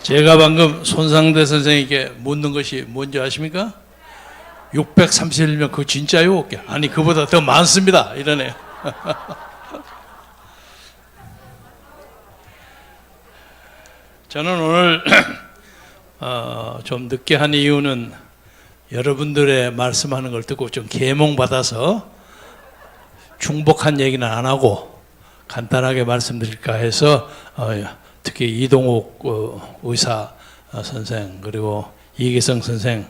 제가 방금 손상대 선생님께 묻는 것이 뭔지 아십니까? 631명 그거 진짜요? 아니 그보다 더 많습니다 이러네요. 저는 오늘 좀 늦게 한 이유는 여러분들의 말씀하는 걸 듣고 좀 계몽받아서 중복한 얘기는 안 하고 간단하게 말씀드릴까 해서 특히 이동욱 의사 선생 그리고 이기성 선생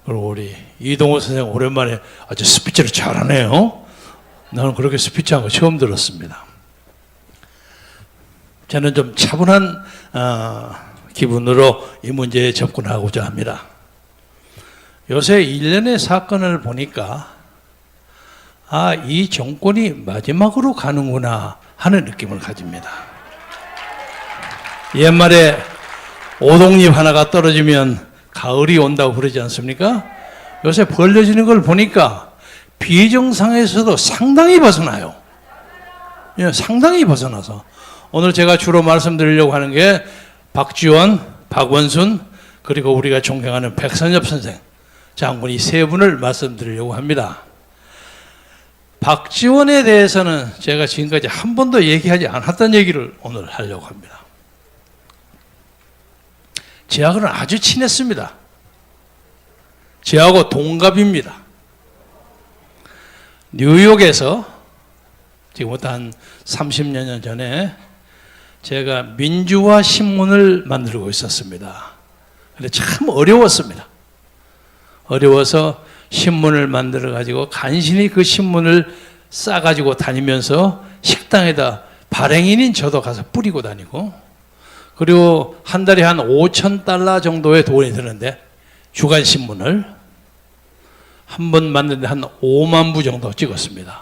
그리고 우리 이동욱 선생 오랜만에 아주 스피치를 잘하네요. 나는 그렇게 스피치한 거 처음 들었습니다. 저는 좀 차분한 기분으로 이 문제에 접근하고자 합니다. 요새 일련의 사건을 보니까 이 정권이 마지막으로 가는구나 하는 느낌을 가집니다. 옛말에 오동잎 하나가 떨어지면 가을이 온다고 그러지 않습니까? 요새 벌려지는 걸 보니까 비정상에서도 상당히 벗어나요. 상당히 벗어나서 오늘 제가 주로 말씀드리려고 하는 게 박지원, 박원순 그리고 우리가 존경하는 백선엽 선생 장군 이 세 분을 말씀드리려고 합니다. 박지원에 대해서는 제가 지금까지 한 번도 얘기하지 않았던 얘기를 오늘 하려고 합니다. 제하고는 아주 친했습니다. 제하고 동갑입니다. 뉴욕에서 지금부터 한 30년 전에 제가 민주화 신문을 만들고 있었습니다. 근데 참 어려웠습니다. 어려워서 신문을 만들어 가지고 간신히 그 신문을 싸 가지고 다니면서 식당에다 발행인인 저도 가서 뿌리고 다니고 그리고 한 달에 한 $5,000 정도의 돈이 드는데 주간 신문을 한 번 만드는데 한 5만 부 정도 찍었습니다.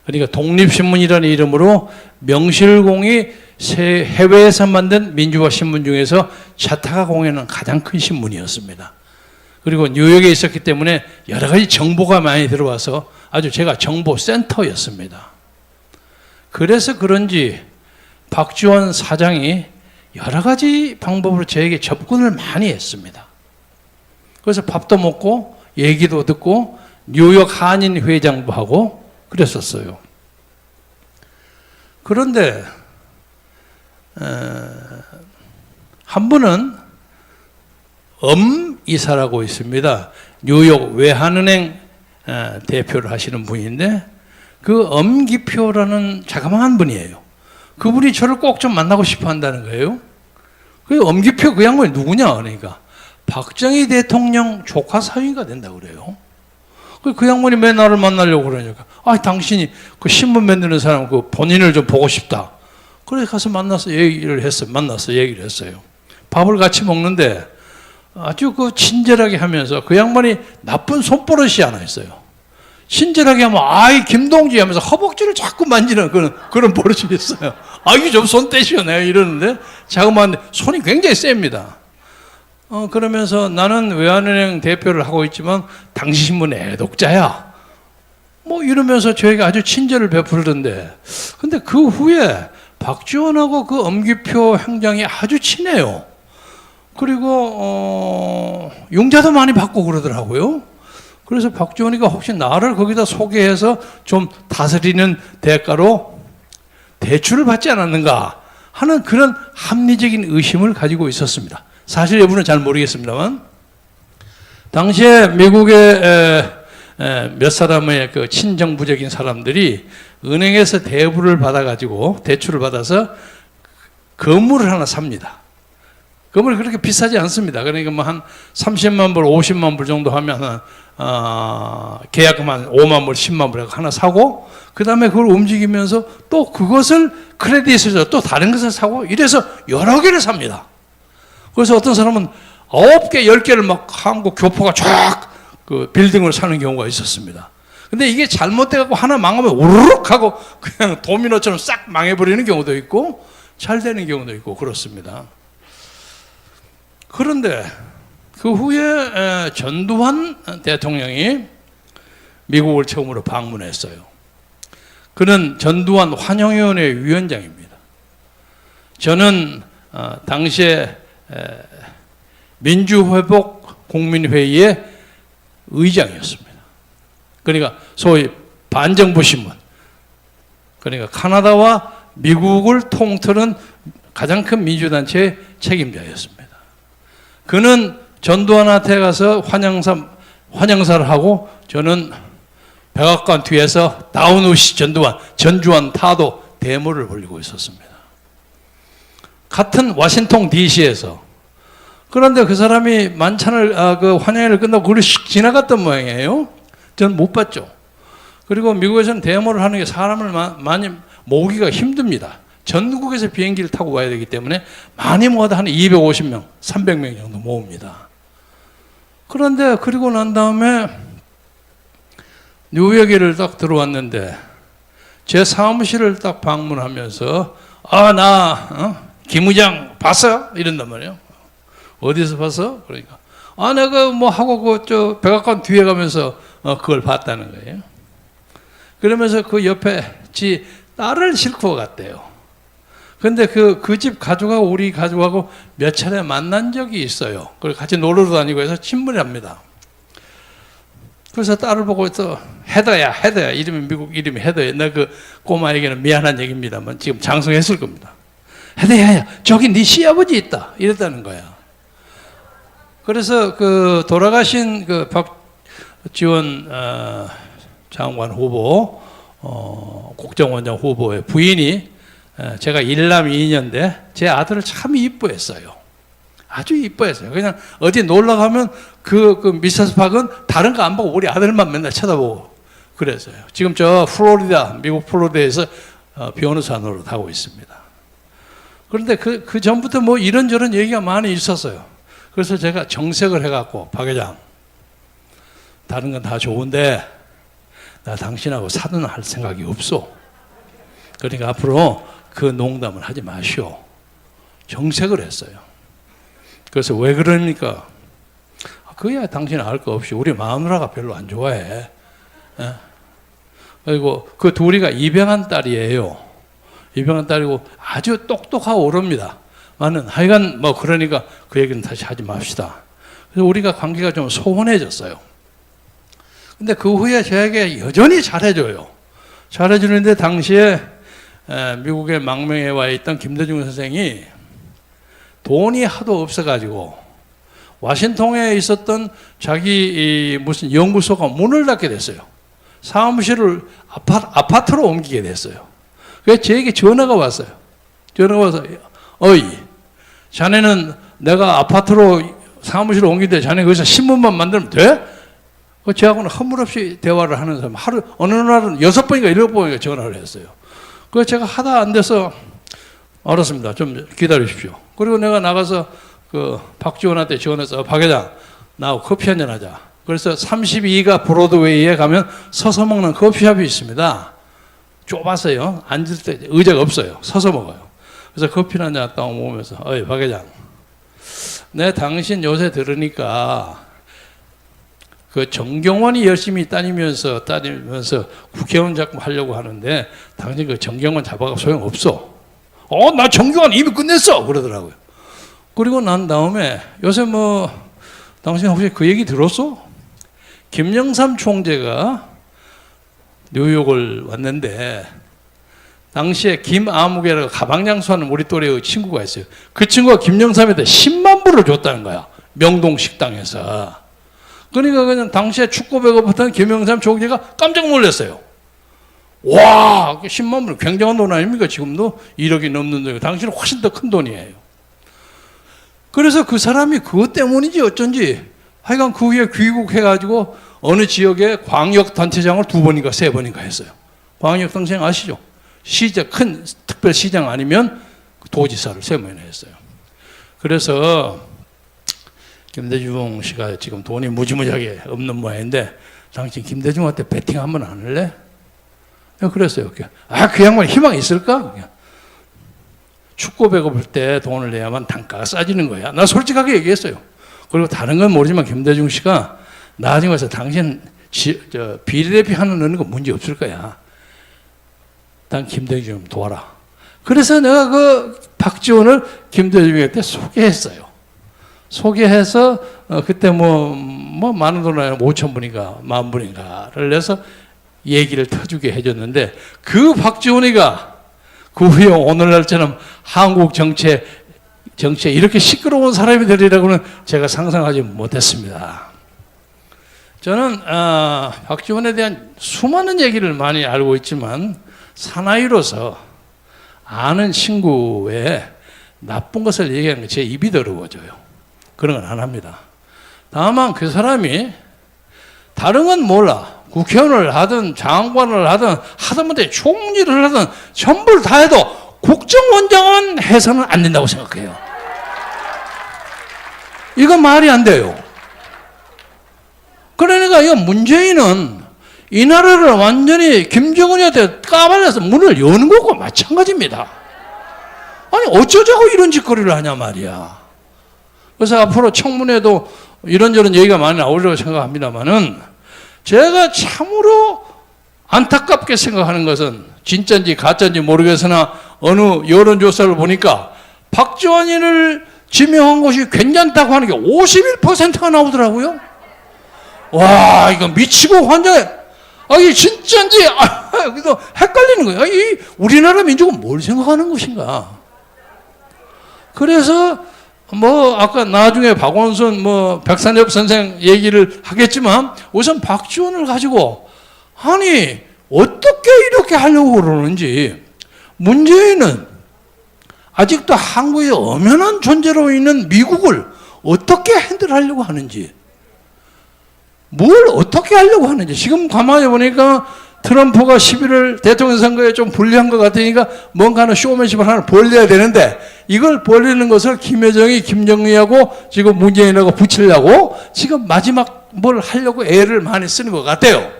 그러니까 독립신문이라는 이름으로 명실공히 해외에서 만든 민주화 신문 중에서 차타가 공연은 가장 큰 신문이었습니다. 그리고 뉴욕에 있었기 때문에 여러 가지 정보가 많이 들어와서 아주 제가 정보 센터였습니다. 그래서 그런지 박지원 사장이 여러 가지 방법으로 저에게 접근을 많이 했습니다. 그래서 밥도 먹고 얘기도 듣고 뉴욕 한인 회장도 하고 그랬었어요. 그런데 한 분은 이사라고 있습니다. 뉴욕 외환은행 대표를 하시는 분인데 그 엄기표라는 자그마한 분이에요. 그분이 저를 꼭 좀 만나고 싶어 한다는 거예요. 그 엄기표 그 양반이 누구냐 그러니까 박정희 대통령 조카 사위가 된다고 그래요. 그 양반이 왜 나를 만나려고 그러니까 당신이 그 신문 만드는 사람 그 본인을 좀 보고 싶다. 그래서 가서 만나서 얘기를 했어요. 만나서 얘기를 했어요. 밥을 같이 먹는데 아주 그 친절하게 하면서 그 양반이 나쁜 손버릇이 하나 있어요. 친절하게 하면 아이 김동지 하면서 허벅지를 자꾸 만지는 그런 버릇이 있어요. 이게 좀 손 떼시오 내가 이러는데 자그마한 손이 굉장히 셉니다. 그러면서 나는 외환은행 대표를 하고 있지만 당시 신문의 애독자야. 뭐 이러면서 저에게 아주 친절을 베풀던데 근데 그 후에 박지원하고 그 엄기표 행장이 아주 친해요. 그리고 융자도 많이 받고 그러더라고요. 그래서 박지원이가 혹시 나를 거기다 소개해서 좀 다스리는 대가로 대출을 받지 않았는가 하는 그런 합리적인 의심을 가지고 있었습니다. 사실 여부는 잘 모르겠습니다만 당시에 미국의 몇 사람의 그 친정부적인 사람들이 은행에서 대부를 받아가지고 대출을 받아서 건물을 하나 삽니다. 건물이 그렇게 비싸지 않습니다. 그러니까 뭐 한 30만 불, 50만 불 정도 하면 계약금 한 5만 불, 10만 불 하나 사고 그 다음에 그걸 움직이면서 또 그것을 크레딧에서 또 다른 것을 사고 이래서 여러 개를 삽니다. 그래서 어떤 사람은 9개, 10개를 막 한국 교포가 쫙 그 빌딩을 사는 경우가 있었습니다. 근데 이게 잘못돼갖고 하나 망하면 우르륵 하고 그냥 도미노처럼 싹 망해버리는 경우도 있고 잘 되는 경우도 있고 그렇습니다. 그런데 그 후에 전두환 대통령이 미국을 처음으로 방문했어요. 그는 전두환 환영위원회 위원장입니다. 저는 당시에 민주회복 국민회의의 의장이었습니다. 그러니까 소위 반정부 신문. 그러니까 카나다와 미국을 통틀은 가장 큰 민주단체의 책임자였습니다. 그는 전두환한테 가서 환영사를 하고 저는 백악관 뒤에서 다운우시 전주환 타도 대모를 벌리고 있었습니다. 같은 워싱턴 DC에서. 그런데 그 사람이 그 환영회를 끝나고 그걸 씩 지나갔던 모양이에요. 저는 못 봤죠. 그리고 미국에서는 데모를 하는 게 사람을 많이 모으기가 힘듭니다. 전국에서 비행기를 타고 와야 되기 때문에 많이 모아도 한 250명, 300명 정도 모읍니다. 그런데 그리고 난 다음에 뉴욕에를 딱 들어왔는데 제 사무실을 딱 방문하면서 김 의장 봤어? 이런단 말이에요. 어디서 봤어? 그러니까 내가 뭐 하고 저 백악관 뒤에 가면서 그걸 봤다는 거예요. 그러면서 그 옆에 지 딸을 싣고 갔대요. 근데 그 집 가족하고 우리 가족하고 몇 차례 만난 적이 있어요. 그걸 같이 놀러 다니고 해서 친분이 합니다. 그래서 딸을 보고 또 헤더야 이름이 미국 이름이 헤더야. 나 그 꼬마에게는 미안한 얘기입니다만 지금 장성했을 겁니다. 헤더야 저기 네 시아버지 있다 이랬다는 거야. 그래서 그 돌아가신 그 박지원 장관 후보 국정원장 후보의 부인이 제가 일남 2년대 제 아들을 참 이뻐했어요. 아주 이뻐했어요. 그냥 어디 놀러 가면 그 미세스 박은 다른 거 안 보고 우리 아들만 맨날 쳐다보고 그랬어요. 지금 저 미국 플로리다에서 변호사 노릇 하고 있습니다. 그런데 그 전부터 뭐 이런저런 얘기가 많이 있었어요. 그래서 제가 정색을 해갖고 박 회장 다른 건 다 좋은데 나 당신하고 사돈할 생각이 없어. 그러니까 앞으로 그 농담을 하지 마시오. 정색을 했어요. 그래서 왜 그러니까 그야 당신 알 거 없이 우리 마누라가 별로 안 좋아해. 그리고 그 둘이가 입양한 딸이에요. 입양한 딸이고 아주 똑똑하고 오릅니다. 하여간 뭐 그러니까 그 얘기는 다시 하지 맙시다. 그래서 우리가 관계가 좀 소원해졌어요. 근데 그 후에 저에게 여전히 잘해줘요. 잘해주는데 당시에 미국의 망명에 와 있던 김대중 선생이 돈이 하도 없어가지고 워싱턴에 있었던 자기 무슨 연구소가 문을 닫게 됐어요. 사무실을 아파트로 옮기게 됐어요. 그래서 제게 전화가 왔어요. 전화가 와서 자네는 내가 아파트로 사무실을 옮기는데 자네 거기서 신문만 만들면 돼? 저하고는 허물없이 대화를 하는 사람 어느 날은 6번인가 7번인가 전화를 했어요. 그래서 제가 하다 안 돼서 알았습니다. 좀 기다리십시오. 그리고 내가 나가서 그 박지원한테 전화해서 박 회장 나하고 커피 한잔 하자. 그래서 32가 브로드웨이에 가면 서서 먹는 커피숍이 있습니다. 좁았어요. 앉을 때 의자가 없어요. 서서 먹어요. 그래서 커피를 한잔 갖다 먹으면서 박 회장 내 당신 요새 들으니까 그 정경원이 열심히 따지면서 국회의원 자꾸 하려고 하는데 당신 그 정경원 잡아가 소용없어. 나 정경원 이미 끝냈어 그러더라고요. 그리고 난 다음에 요새 뭐 당신 혹시 그 얘기 들었어? 김영삼 총재가 뉴욕을 왔는데 당시에 김아무개라고 가방장수하는 우리 또래의 친구가 있어요. 그 친구가 김영삼한테 10만 불을 줬다는 거야. 명동 식당에서. 그러니까 그냥 당시에 축구 배구부터는 김영삼 총재가 깜짝 놀랐어요. 와, 10만 불 굉장한 돈 아닙니까? 지금도 1억이 넘는 돈이고 당신은 훨씬 더 큰 돈이에요. 그래서 그 사람이 그것 때문인지 어쩐지 하여간 그 후에 귀국해가지고 어느 지역에 광역단체장을 2번인가 3번인가 했어요. 광역단체장 아시죠? 큰 특별시장 아니면 도지사를 3번이나 했어요. 그래서 김대중 씨가 지금 돈이 무지무지하게 없는 모양인데 당신 김대중한테 배팅 한번 안 할래? 그랬어요. 그 양반이 희망이 있을까? 축구 배구 볼 때 돈을 내야만 단가가 싸지는 거야. 나 솔직하게 얘기했어요. 그리고 다른 건 모르지만 김대중 씨가 나중에 와서 당신 비례대표 하는 거 문제 없을 거야. 난 김대중 좀 도와라. 그래서 내가 그 박지원을 김대중한테 소개했어요. 소개해서 그때 많은 돈이 아니라 5천 분인가 10,000분인가를 내서 얘기를 터주게 해줬는데 그 박지원이가 그 후에 오늘날처럼 한국 정치에 이렇게 시끄러운 사람이 되리라고는 제가 상상하지 못했습니다. 저는 박지원에 대한 수많은 얘기를 많이 알고 있지만 사나이로서 아는 친구의 나쁜 것을 얘기하는 게 제 입이 더러워져요. 그런 건 안 합니다. 다만 그 사람이 다른 건 몰라. 국회의원을 하든 장관을 하든 하다못해 총리를 하든 전부를 다 해도 국정원장은 해서는 안 된다고 생각해요. 이건 말이 안 돼요. 그러니까 이거 문재인은 이 나라를 완전히 김정은한테 까발려서 문을 여는 것과 마찬가지입니다. 아니 어쩌자고 이런 짓거리를 하냐 말이야. 그래서 앞으로 청문회도 이런저런 얘기가 많이 나오리라고 생각합니다만은 제가 참으로 안타깝게 생각하는 것은 진짜인지 가짜인지 모르겠으나 어느 여론조사를 보니까 박지원을 지명한 것이 괜찮다고 하는 게 51%가 나오더라고요. 와, 이거 미치고 환장해. 이게 진짜인지 여기서 헷갈리는 거예요. 이 우리나라 민족은 뭘 생각하는 것인가. 그래서 아까 나중에 박원순 백산엽 선생 얘기를 하겠지만 우선 박지원을 가지고 아니 어떻게 이렇게 하려고 그러는지 문재인은 아직도 한국의 엄연한 존재로 있는 미국을 어떻게 핸들하려고 하는지 뭘 어떻게 하려고 하는지 지금 가만히 보니까 트럼프가 11월 대통령 선거에 좀 불리한 것 같으니까 뭔가는 쇼맨십을 하나 벌려야 되는데 이걸 벌리는 것을 김여정이 김정희하고 지금 문재인하고 붙이려고 지금 마지막 뭘 하려고 애를 많이 쓰는 것 같아요.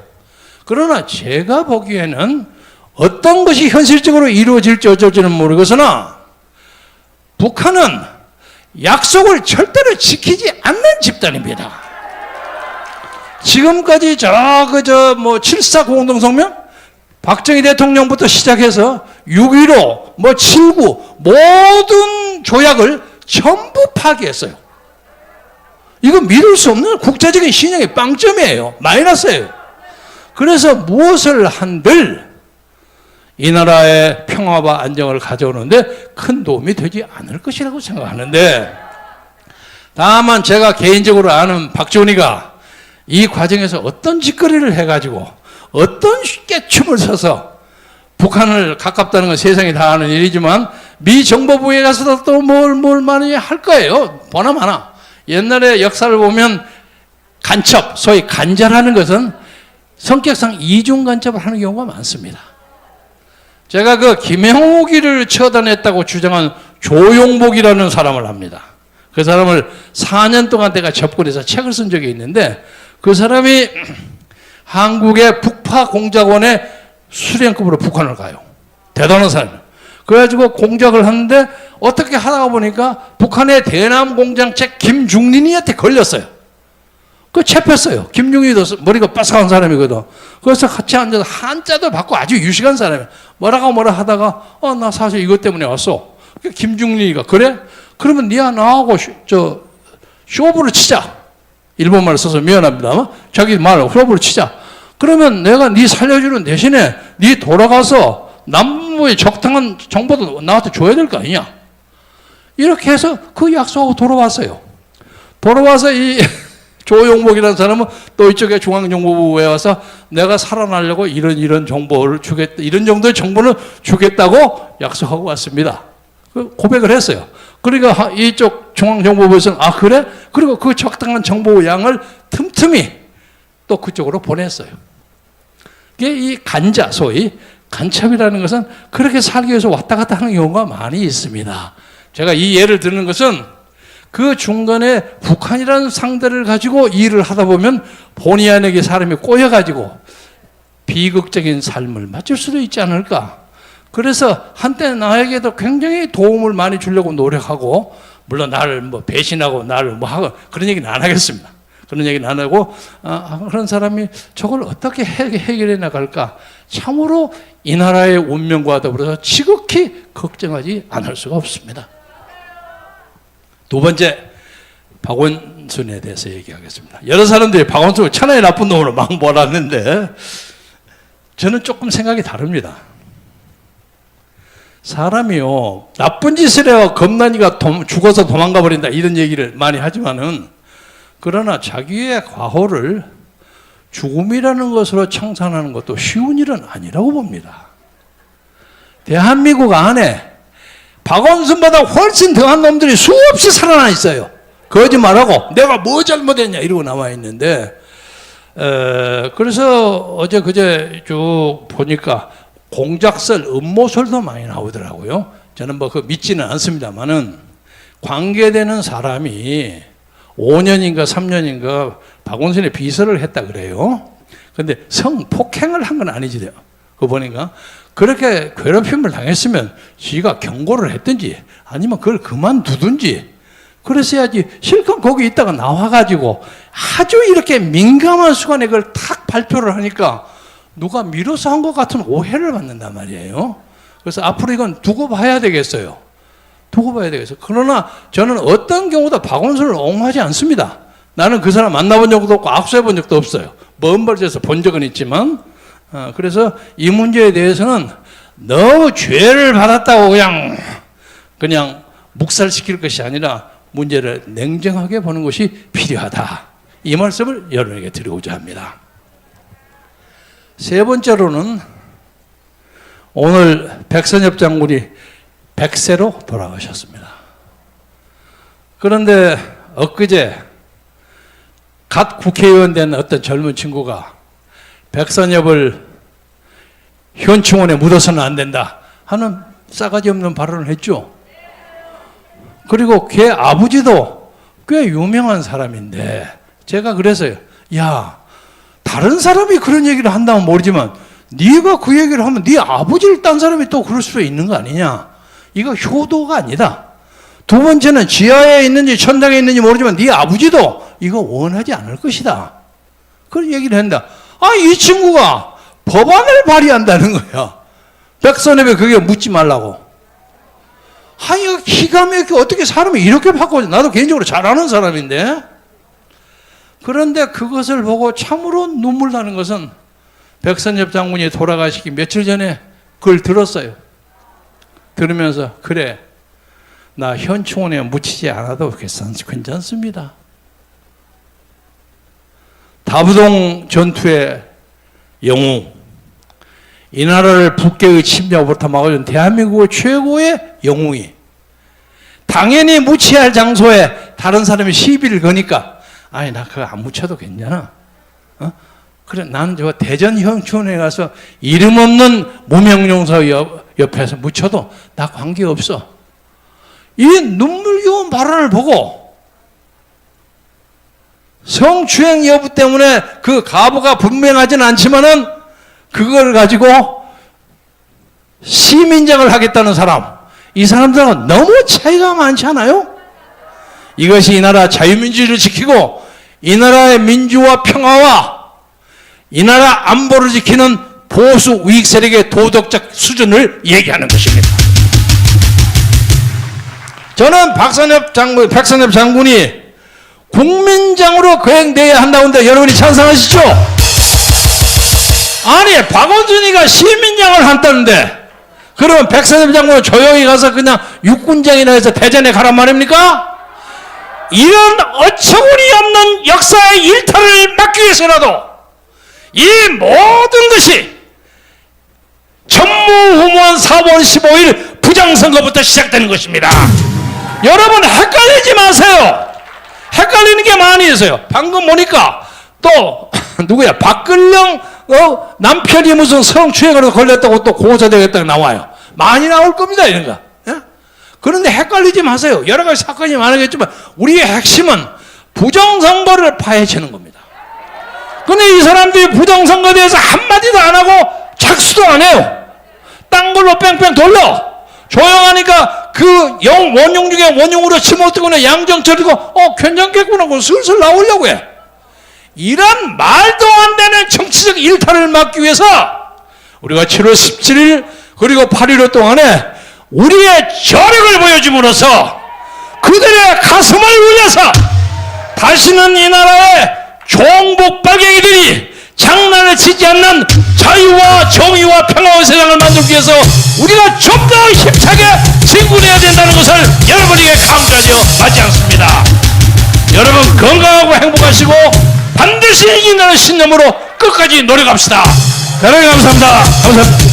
그러나 제가 보기에는 어떤 것이 현실적으로 이루어질지 어쩔지는 모르겠으나 북한은 약속을 절대로 지키지 않는 집단입니다. 지금까지 7.4 공동성명? 박정희 대통령부터 시작해서 6.15, 7.9 모든 조약을 전부 파기했어요. 이건 믿을 수 없는 국제적인 신용의 빵점이에요. 마이너스예요. 그래서 무엇을 한들 이 나라의 평화와 안정을 가져오는데 큰 도움이 되지 않을 것이라고 생각하는데 다만 제가 개인적으로 아는 박지원이가 이 과정에서 어떤 짓거리를 해가지고 어떤 깨춤을 서서 북한을 가깝다는 건 세상이 다 아는 일이지만 미 정보부에 가서도 또 뭘 많이 할 거예요. 보나마나. 옛날에 역사를 보면 간첩, 소위 간자라는 것은 성격상 이중 간첩을 하는 경우가 많습니다. 제가 그 김영옥이를 처단했다고 주장한 조용복이라는 사람을 합니다. 그 사람을 4년 동안 내가 접근해서 책을 쓴 적이 있는데 그 사람이 한국의 북파공작원의 수령급으로 북한을 가요. 대단한 사람이에요. 그래가지고 공작을 하는데 어떻게 하다가 보니까 북한의 대남 공장책 김중린이한테 걸렸어요. 그 잡혔어요. 김중린도 머리가 빠삭한 사람이거든. 그래서 같이 앉아서 한자도 받고 아주 유식한 사람이에요. 뭐라 하다가 나 사실 이것 때문에 왔어. 김중린이가 그래? 그러면 니야 나하고 쇼부를 치자. 일본말을 써서 미안합니다만 자기 말을 쇼부를 치자. 그러면 내가 니 살려주는 대신에 니 돌아가서 남부의 적당한 정보도 나한테 줘야 될 거 아니냐. 이렇게 해서 그 약속하고 돌아왔어요. 돌아와서 이 조용복이라는 사람은 또 이쪽에 중앙정보부에 와서 내가 살아나려고 이런 정보를 주겠다. 이런 정도의 정보는 주겠다고 약속하고 왔습니다. 고백을 했어요. 그러니까 이쪽 중앙정보부에서는 그래? 그리고 그 적당한 정보 양을 틈틈이 또 그쪽으로 보냈어요. 이게 이 간자, 소위 간첩이라는 것은 그렇게 살기 위해서 왔다 갔다 하는 경우가 많이 있습니다. 제가 이 예를 드는 것은 그 중간에 북한이라는 상대를 가지고 일을 하다 보면 본의 아니게 사람이 꼬여가지고 비극적인 삶을 맞을 수도 있지 않을까. 그래서 한때 나에게도 굉장히 도움을 많이 주려고 노력하고 물론 나를 배신하고 나를 하고 그런 얘기는 안 하겠습니다. 그런 얘기는 안 하고 그런 사람이 저걸 어떻게 해결해 나갈까 참으로 이 나라의 운명과 더불어서 지극히 걱정하지 않을 수가 없습니다. 두 번째, 박원순에 대해서 얘기하겠습니다. 여러 사람들이 박원순을 천하의 나쁜 놈으로 막 몰았는데 저는 조금 생각이 다릅니다. 사람이요, 나쁜 짓을 해야 겁나니까 죽어서 도망가 버린다 이런 얘기를 많이 하지만은, 그러나 자기의 과거를 죽음이라는 것으로 청산하는 것도 쉬운 일은 아니라고 봅니다. 대한민국 안에 박원순보다 훨씬 더한 놈들이 수없이 살아나 있어요. 거짓말하고 내가 뭐 잘못했냐 이러고 나와 있는데, 그래서 어제 그제 쭉 보니까 공작설, 음모설도 많이 나오더라고요. 저는 뭐 그 믿지는 않습니다만은, 관계되는 사람이 5년인가 3년인가 박원순의 비서를 했다 그래요. 근데 성폭행을 한 건 아니지요. 그거 보니까 그렇게 괴롭힘을 당했으면 지가 경고를 했든지 아니면 그걸 그만두든지 그랬어야지. 실컷 거기 있다가 나와가지고 아주 이렇게 민감한 순간에 그걸 탁 발표를 하니까 누가 밀어서 한 것 같은 오해를 받는단 말이에요. 그래서 앞으로 이건 두고 봐야 되겠어요. 두고 봐야 되겠어요. 그러나 저는 어떤 경우도 박원순을 옹호하지 않습니다. 나는 그 사람 만나본 적도 없고 악수해 본 적도 없어요. 먼 벌에서 본 적은 있지만, 그래서 이 문제에 대해서는 너무 죄를 받았다고 그냥 묵살시킬 것이 아니라 문제를 냉정하게 보는 것이 필요하다. 이 말씀을 여러분에게 드리고자 합니다. 세 번째로는 오늘 백선엽 장군이 100세로 돌아가셨습니다. 그런데 엊그제 갓 국회의원 된 어떤 젊은 친구가 백선엽을 현충원에 묻어서는 안 된다 하는 싸가지 없는 발언을 했죠. 그리고 걔 아버지도 꽤 유명한 사람인데 제가 그래서요, 야, 다른 사람이 그런 얘기를 한다면 모르지만 네가 그 얘기를 하면 네 아버지를 딴 사람이 또 그럴 수 있는 거 아니냐. 이거 효도가 아니다. 두 번째는 지하에 있는지 천당에 있는지 모르지만 네 아버지도 이거 원하지 않을 것이다. 그런 얘기를 한다. 이 친구가 법안을 발의한다는 거야. 백선엽에 그게 묻지 말라고. 이거 기가 막히게 어떻게 사람이 이렇게 바꿔. 나도 개인적으로 잘 아는 사람인데. 그런데 그것을 보고 참으로 눈물 나는 것은 백선엽 장군이 돌아가시기 며칠 전에 그걸 들었어요. 들으면서 그래, 나 현충원에 묻히지 않아도 괜찮습니다. 다부동 전투의 영웅, 이 나라를 북괴의 침략으로부터 막아준 대한민국의 최고의 영웅이 당연히 묻혀야 할 장소에 다른 사람이 시비를 거니까 나 그거 안 묻혀도 괜찮아. 그래, 나는 저 대전 현충원에 가서 이름 없는 무명용사 옆에서 묻혀도 나 관계없어. 이 눈물겨운 발언을 보고 성추행 여부 때문에 그 가부가 분명하진 않지만은 그걸 가지고 시민장을 하겠다는 사람, 이 사람들은 너무 차이가 많지 않아요? 이것이 이 나라 자유민주주의를 지키고 이 나라의 민주와 평화와 이 나라 안보를 지키는 보수 우익 세력의 도덕적 수준을 얘기하는 것입니다. 저는 백선엽 장군이 국민장으로 거행돼야 한다는데 여러분이 찬성하시죠? 아니, 박원순이가 시민장을 한다는데 그러면 백선엽 장군은 조용히 가서 그냥 육군장이나 해서 대전에 가란 말입니까? 이런 어처구니 없는 역사의 일탈을 막기 위해서라도 이 모든 것이 천무후무한 4월 15일 부정선거부터 시작되는 것입니다. 여러분 헷갈리지 마세요. 헷갈리는 게 많이 있어요. 방금 보니까 또 누구야, 박근령 남편이 무슨 성추행으로 걸렸다고 또 고소되겠다고 나와요. 많이 나올 겁니다, 이런 거. 예? 그런데 헷갈리지 마세요. 여러 가지 사건이 많겠지만 우리의 핵심은 부정선거를 파헤치는 겁니다. 근데 이 사람들이 부정선거에 대해서 한마디도 안 하고 착수도 안 해요. 딴 걸로 뺑뺑 돌려. 조용하니까 그 원흉 중에 원흉으로 치모뜨거나 양정철이고 괜찮겠구나 하고 슬슬 나오려고 해. 이런 말도 안 되는 정치적 일탈을 막기 위해서 우리가 7월 17일 그리고 8일 동안에 우리의 저력을 보여줌으로써 그들의 가슴을 울려서 다시는 이 나라의 종북 빨갱이들이 장난을 치지 않는 자유와 정의와 평화의 세상을 만들기 위해서 우리가 좀 더 힘차게 진군해야 된다는 것을 여러분에게 강조하려 마지 않습니다. 여러분 건강하고 행복하시고 반드시 이기는 신념으로 끝까지 노력합시다. 여러분 감사합니다. 감사합니다.